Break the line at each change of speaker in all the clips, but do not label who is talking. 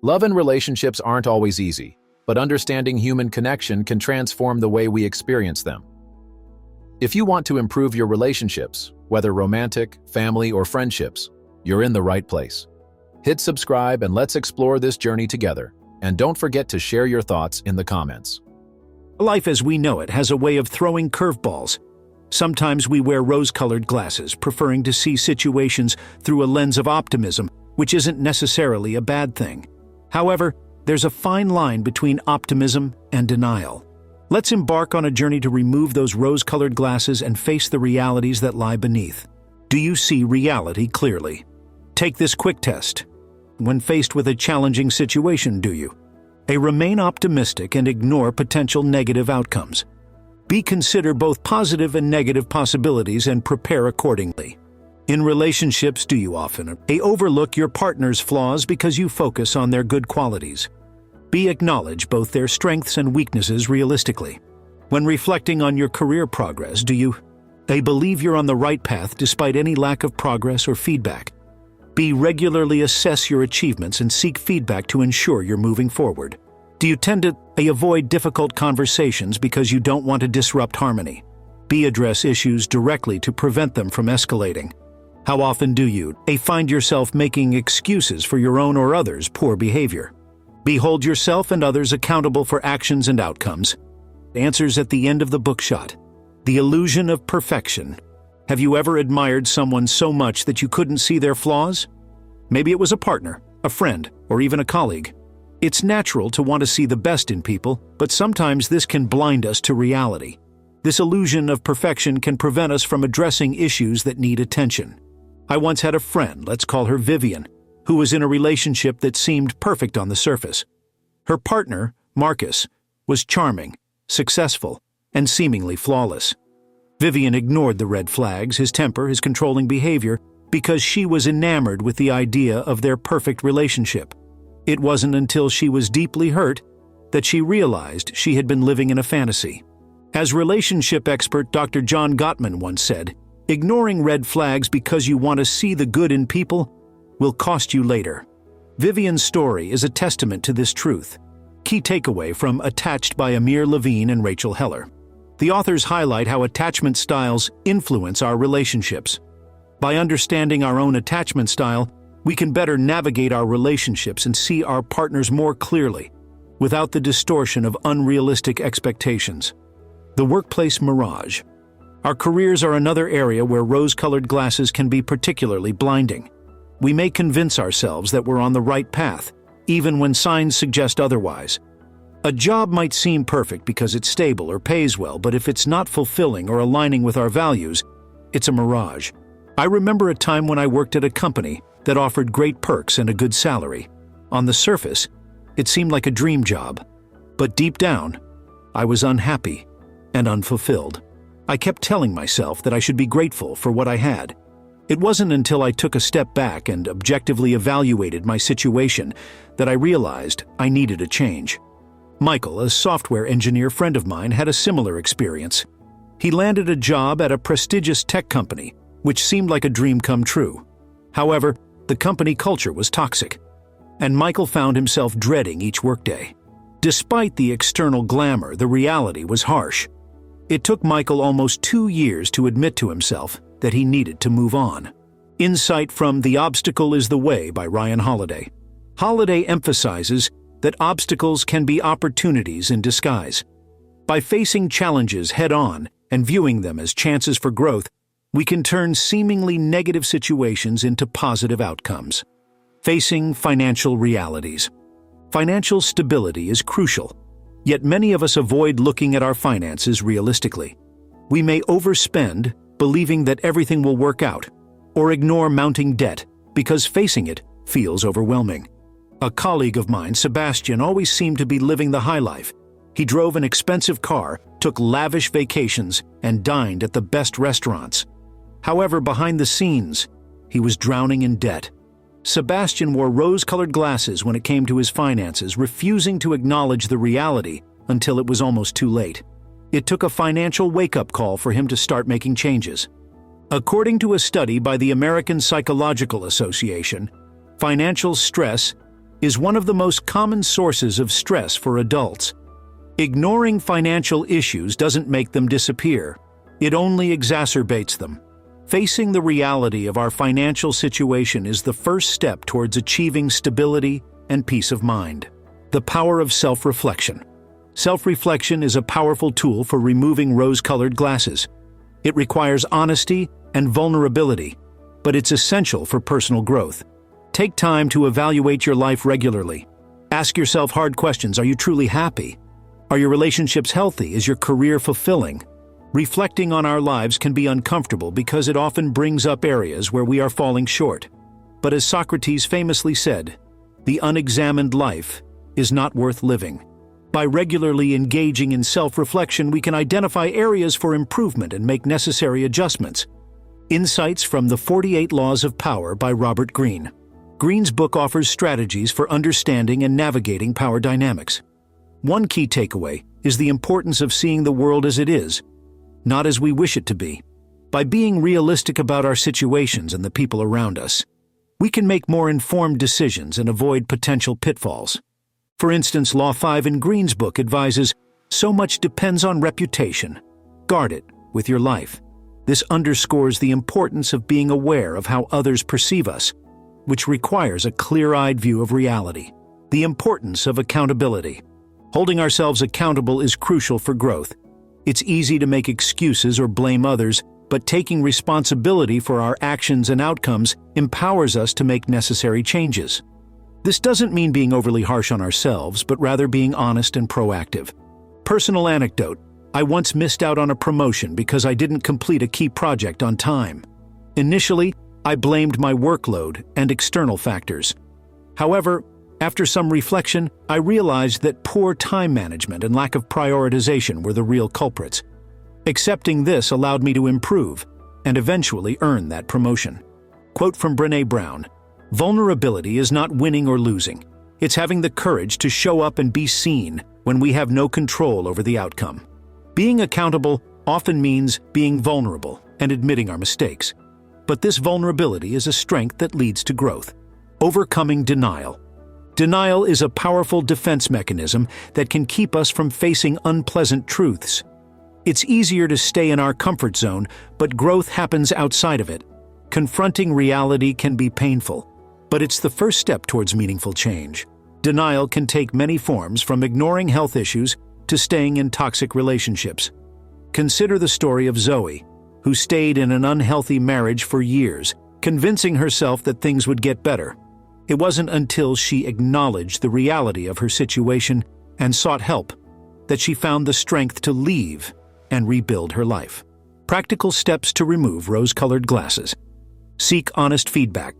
Love and relationships aren't always easy, but understanding human connection can transform the way we experience them. If you want to improve your relationships, whether romantic, family, or friendships, you're in the right place. Hit subscribe and let's explore this journey together. And don't forget to share your thoughts in the comments.
Life as we know it has a way of throwing curveballs. Sometimes we wear rose-colored glasses, preferring to see situations through a lens of optimism, which isn't necessarily a bad thing. However, there's a fine line between optimism and denial. Let's embark on a journey to remove those rose-colored glasses and face the realities that lie beneath. Do you see reality clearly? Take this quick test. When faced with a challenging situation, do you? A, remain optimistic and ignore potential negative outcomes. B, consider both positive and negative possibilities and prepare accordingly. In relationships, do you often A, overlook your partner's flaws because you focus on their good qualities? B, acknowledge both their strengths and weaknesses realistically. When reflecting on your career progress, do you A, believe you're on the right path despite any lack of progress or feedback? B, regularly assess your achievements and seek feedback to ensure you're moving forward. Do you tend to A, avoid difficult conversations because you don't want to disrupt harmony? B, address issues directly to prevent them from escalating? How often do you A, find yourself making excuses for your own or others' poor behavior? B, hold yourself and others accountable for actions and outcomes? Answers at the end of the bookshot. The illusion of perfection. Have you ever admired someone so much that you couldn't see their flaws? Maybe it was a partner, a friend, or even a colleague. It's natural to want to see the best in people, but sometimes this can blind us to reality. This illusion of perfection can prevent us from addressing issues that need attention. I once had a friend, let's call her Vivian, who was in a relationship that seemed perfect on the surface. Her partner, Marcus, was charming, successful, and seemingly flawless. Vivian ignored the red flags, his temper, his controlling behavior, because she was enamored with the idea of their perfect relationship. It wasn't until she was deeply hurt that she realized she had been living in a fantasy. As relationship expert Dr. John Gottman once said, ignoring red flags because you want to see the good in people will cost you later. Vivian's story is a testament to this truth. Key takeaway from Attached by Amir Levine and Rachel Heller. The authors highlight how attachment styles influence our relationships. By understanding our own attachment style, we can better navigate our relationships and see our partners more clearly, without the distortion of unrealistic expectations. The workplace mirage. Our careers are another area where rose-colored glasses can be particularly blinding. We may convince ourselves that we're on the right path, even when signs suggest otherwise. A job might seem perfect because it's stable or pays well, but if it's not fulfilling or aligning with our values, it's a mirage. I remember a time when I worked at a company that offered great perks and a good salary. On the surface, it seemed like a dream job. But deep down, I was unhappy and unfulfilled. I kept telling myself that I should be grateful for what I had. It wasn't until I took a step back and objectively evaluated my situation that I realized I needed a change. Michael, a software engineer friend of mine, had a similar experience. He landed a job at a prestigious tech company, which seemed like a dream come true. However, the company culture was toxic, and Michael found himself dreading each workday. Despite the external glamour, the reality was harsh. It took Michael almost 2 years to admit to himself that he needed to move on. Insight from The Obstacle is the Way by Ryan Holiday. Holiday emphasizes that obstacles can be opportunities in disguise. By facing challenges head-on and viewing them as chances for growth, we can turn seemingly negative situations into positive outcomes. Facing financial realities. Financial stability is crucial, yet many of us avoid looking at our finances realistically. We may overspend, believing that everything will work out, or ignore mounting debt because facing it feels overwhelming. A colleague of mine, Sebastian, always seemed to be living the high life. He drove an expensive car, took lavish vacations, and dined at the best restaurants. However, behind the scenes, he was drowning in debt. Sebastian wore rose-colored glasses when it came to his finances, refusing to acknowledge the reality until it was almost too late. It took a financial wake-up call for him to start making changes. According to a study by the American Psychological Association, financial stress is one of the most common sources of stress for adults. Ignoring financial issues doesn't make them disappear. It only exacerbates them. Facing the reality of our financial situation is the first step towards achieving stability and peace of mind. The power of self-reflection. Self-reflection is a powerful tool for removing rose-colored glasses. It requires honesty and vulnerability, but it's essential for personal growth. Take time to evaluate your life regularly. Ask yourself hard questions. Are you truly happy? Are your relationships healthy? Is your career fulfilling? Reflecting on our lives can be uncomfortable because it often brings up areas where we are falling short. But as Socrates famously said, the unexamined life is not worth living. By regularly engaging in self-reflection, we can identify areas for improvement and make necessary adjustments. Insights from the 48 Laws of Power by Robert Greene. Greene's book offers strategies for understanding and navigating power dynamics. One key takeaway is the importance of seeing the world as it is, not as we wish it to be. By being realistic about our situations and the people around us, we can make more informed decisions and avoid potential pitfalls. For instance, Law 5 in Greene's book advises, "So much depends on reputation. Guard it with your life." This underscores the importance of being aware of how others perceive us, which requires a clear-eyed view of reality. The importance of accountability. Holding ourselves accountable is crucial for growth. It's easy to make excuses or blame others, but taking responsibility for our actions and outcomes empowers us to make necessary changes. This doesn't mean being overly harsh on ourselves, but rather being honest and proactive. Personal anecdote: I once missed out on a promotion because I didn't complete a key project on time. Initially, I blamed my workload and external factors. However, after some reflection, I realized that poor time management and lack of prioritization were the real culprits. Accepting this allowed me to improve and eventually earn that promotion. Quote from Brené Brown: "Vulnerability is not winning or losing. It's having the courage to show up and be seen when we have no control over the outcome." Being accountable often means being vulnerable and admitting our mistakes. But this vulnerability is a strength that leads to growth. Overcoming denial. Denial is a powerful defense mechanism that can keep us from facing unpleasant truths. It's easier to stay in our comfort zone, but growth happens outside of it. Confronting reality can be painful, but it's the first step towards meaningful change. Denial can take many forms, from ignoring health issues to staying in toxic relationships. Consider the story of Zoe, who stayed in an unhealthy marriage for years, convincing herself that things would get better. It wasn't until she acknowledged the reality of her situation and sought help that she found the strength to leave and rebuild her life. Practical steps to remove rose-colored glasses. Seek honest feedback.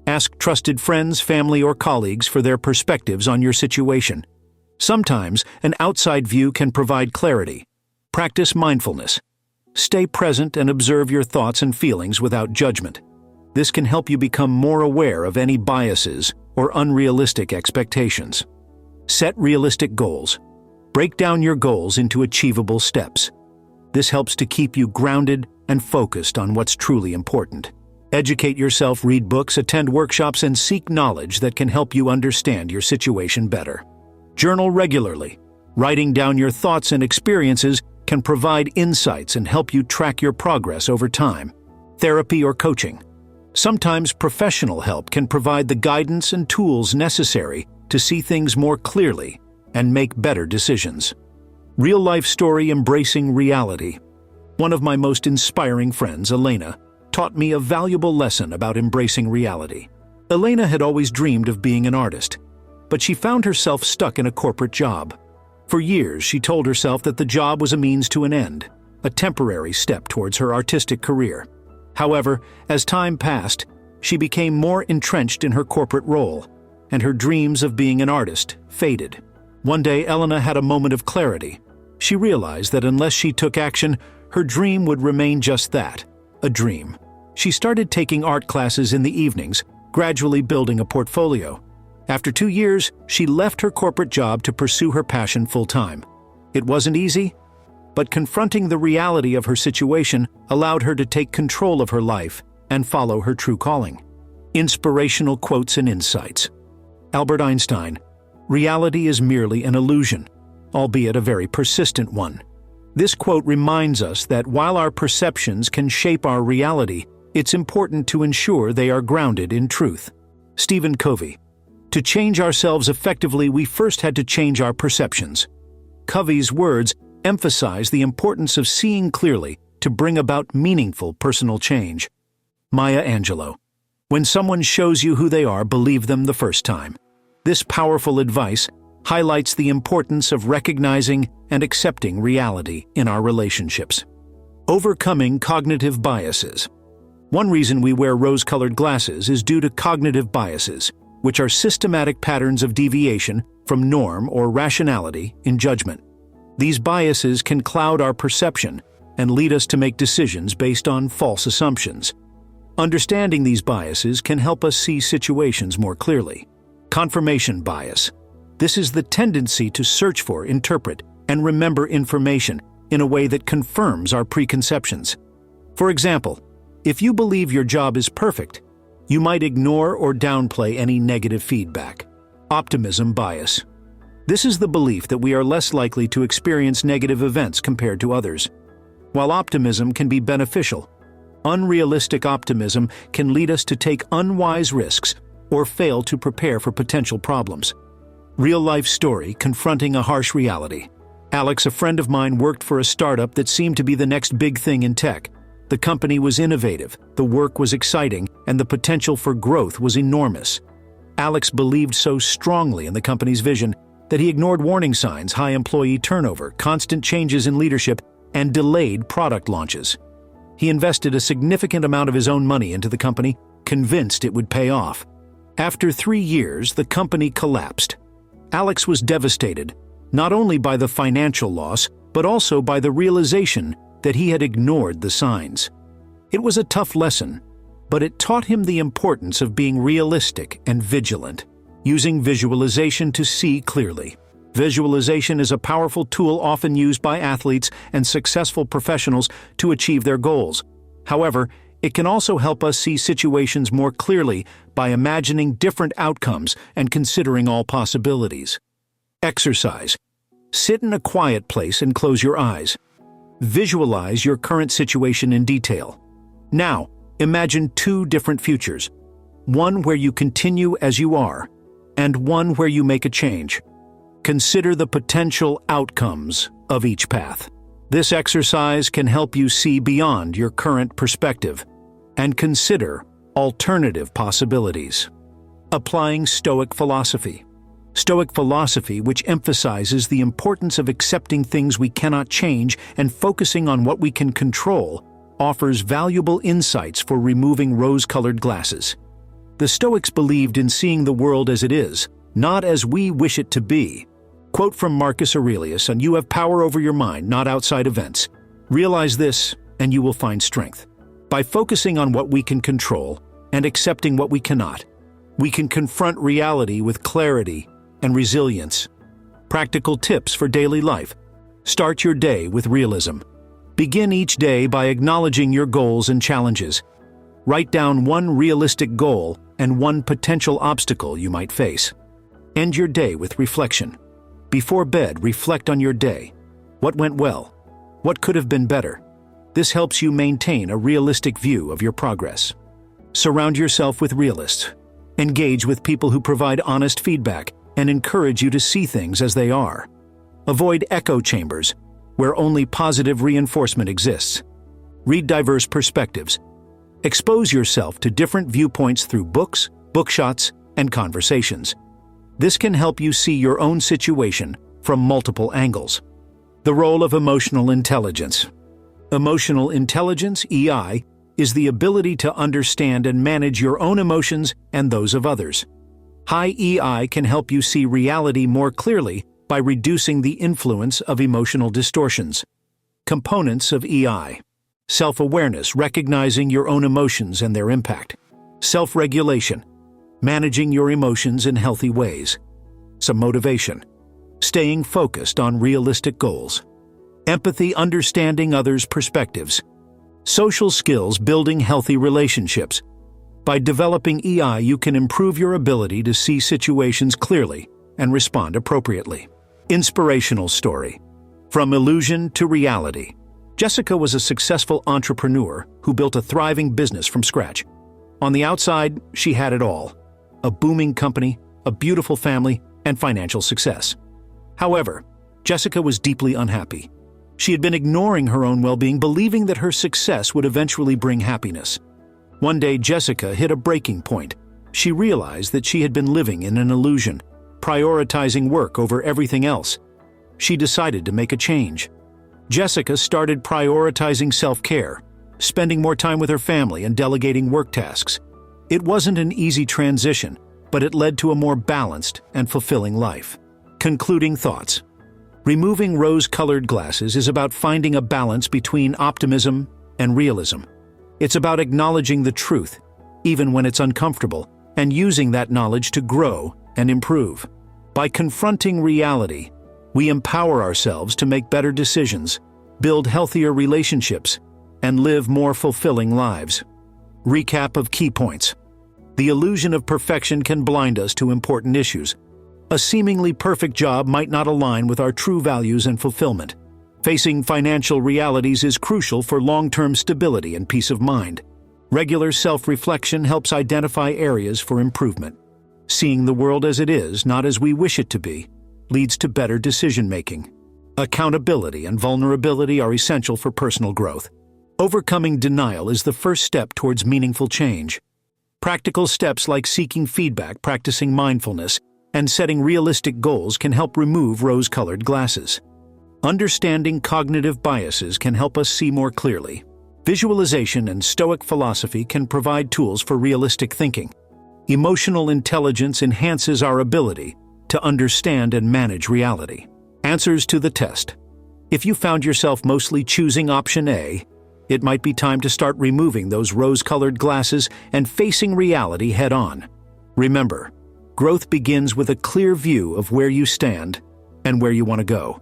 Ask trusted friends, family, or colleagues for their perspectives on your situation. Sometimes, an outside view can provide clarity. Practice mindfulness. Stay present and observe your thoughts and feelings without judgment. This can help you become more aware of any biases or unrealistic expectations. Set realistic goals. Break down your goals into achievable steps. This helps to keep you grounded and focused on what's truly important. Educate yourself, read books, attend workshops, and seek knowledge that can help you understand your situation better. Journal regularly. Writing down your thoughts and experiences can provide insights and help you track your progress over time. Therapy or coaching. Sometimes professional help can provide the guidance and tools necessary to see things more clearly and make better decisions. Real-life story embracing reality. One of my most inspiring friends, Elena, taught me a valuable lesson about embracing reality. Elena had always dreamed of being an artist, but she found herself stuck in a corporate job. For years, she told herself that the job was a means to an end, a temporary step towards her artistic career. However, as time passed, she became more entrenched in her corporate role, and her dreams of being an artist faded. One day, Elena had a moment of clarity. She realized that unless she took action, her dream would remain just that, a dream. She started taking art classes in the evenings, gradually building a portfolio. After 2 years, she left her corporate job to pursue her passion full-time. It wasn't easy, but confronting the reality of her situation allowed her to take control of her life and follow her true calling. Inspirational quotes and insights. Albert Einstein, reality is merely an illusion, albeit a very persistent one. This quote reminds us that while our perceptions can shape our reality, it's important to ensure they are grounded in truth. Stephen Covey. To change ourselves effectively, we first had to change our perceptions. Covey's words emphasize the importance of seeing clearly to bring about meaningful personal change. Maya Angelou. When someone shows you who they are, believe them the first time. This powerful advice highlights the importance of recognizing and accepting reality in our relationships. Overcoming cognitive biases. One reason we wear rose-colored glasses is due to cognitive biases, which are systematic patterns of deviation from norm or rationality in judgment. These biases can cloud our perception and lead us to make decisions based on false assumptions. Understanding these biases can help us see situations more clearly. Confirmation bias. This is the tendency to search for, interpret, and remember information in a way that confirms our preconceptions. For example, if you believe your job is perfect, you might ignore or downplay any negative feedback. Optimism bias. This is the belief that we are less likely to experience negative events compared to others. While optimism can be beneficial, unrealistic optimism can lead us to take unwise risks or fail to prepare for potential problems. Real-life story confronting a harsh reality. Alex, a friend of mine, worked for a startup that seemed to be the next big thing in tech. The company was innovative, the work was exciting, and the potential for growth was enormous. Alex believed so strongly in the company's vision that he ignored warning signs, high employee turnover, constant changes in leadership, and delayed product launches. He invested a significant amount of his own money into the company, convinced it would pay off. After 3 years, the company collapsed. Alex was devastated, not only by the financial loss, but also by the realization that he had ignored the signs. It was a tough lesson, but it taught him the importance of being realistic and vigilant, using visualization to see clearly. Visualization is a powerful tool often used by athletes and successful professionals to achieve their goals. However, it can also help us see situations more clearly by imagining different outcomes and considering all possibilities. Exercise. Sit in a quiet place and close your eyes. Visualize your current situation in detail. Now, imagine 2 different futures. One where you continue as you are, and one where you make a change. Consider the potential outcomes of each path. This exercise can help you see beyond your current perspective and consider alternative possibilities. Applying Stoic philosophy. Stoic philosophy, which emphasizes the importance of accepting things we cannot change and focusing on what we can control, offers valuable insights for removing rose-colored glasses. The Stoics believed in seeing the world as it is, not as we wish it to be. Quote from Marcus Aurelius, "And you have power over your mind, not outside events. Realize this, and you will find strength." By focusing on what we can control and accepting what we cannot, we can confront reality with clarity and resilience. Practical tips for daily life. Start your day with realism. Begin each day by acknowledging your goals and challenges. Write down one realistic goal and one potential obstacle you might face. End your day with reflection. Before bed, reflect on your day. What went well? What could have been better? This helps you maintain a realistic view of your progress. Surround yourself with realists. Engage with people who provide honest feedback and encourage you to see things as they are. Avoid echo chambers, where only positive reinforcement exists. Read diverse perspectives. Expose yourself to different viewpoints through books, bookshots, and conversations. This can help you see your own situation from multiple angles. The role of emotional intelligence. Emotional intelligence, EI, is the ability to understand and manage your own emotions and those of others. High EI can help you see reality more clearly by reducing the influence of emotional distortions. Components of EI. Self-awareness, recognizing your own emotions and their impact. Self-regulation, managing your emotions in healthy ways. Some motivation, staying focused on realistic goals. Empathy, understanding others' perspectives. Social skills, building healthy relationships. By developing EI, you can improve your ability to see situations clearly and respond appropriately. Inspirational story. From illusion to reality. Jessica was a successful entrepreneur who built a thriving business from scratch. On the outside, she had it all: a booming company, a beautiful family, and financial success. However, Jessica was deeply unhappy. She had been ignoring her own well-being, believing that her success would eventually bring happiness. One day, Jessica hit a breaking point. She realized that she had been living in an illusion, prioritizing work over everything else. She decided to make a change. Jessica started prioritizing self-care, spending more time with her family and delegating work tasks. It wasn't an easy transition, but it led to a more balanced and fulfilling life. Concluding thoughts. Removing rose-colored glasses is about finding a balance between optimism and realism. It's about acknowledging the truth, even when it's uncomfortable, and using that knowledge to grow and improve. By confronting reality, we empower ourselves to make better decisions, build healthier relationships, and live more fulfilling lives. Recap of key points. The illusion of perfection can blind us to important issues. A seemingly perfect job might not align with our true values and fulfillment. Facing financial realities is crucial for long-term stability and peace of mind. Regular self-reflection helps identify areas for improvement. Seeing the world as it is, not as we wish it to be, leads to better decision-making. Accountability and vulnerability are essential for personal growth. Overcoming denial is the first step towards meaningful change. Practical steps like seeking feedback, practicing mindfulness, and setting realistic goals can help remove rose-colored glasses. Understanding cognitive biases can help us see more clearly. Visualization and Stoic philosophy can provide tools for realistic thinking. Emotional intelligence enhances our ability to understand and manage reality. Answers to the test. If you found yourself mostly choosing option A, it might be time to start removing those rose-colored glasses and facing reality head-on. Remember, growth begins with a clear view of where you stand and where you want to go.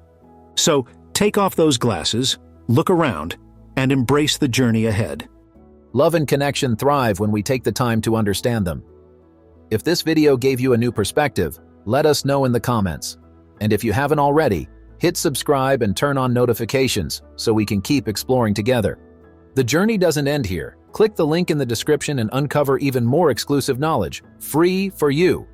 So, take off those glasses, look around, and embrace the journey ahead.
Love and connection thrive when we take the time to understand them. If this video gave you a new perspective, let us know in the comments. And if you haven't already, hit subscribe and turn on notifications so we can keep exploring together. The journey doesn't end here. Click the link in the description and uncover even more exclusive knowledge, free for you.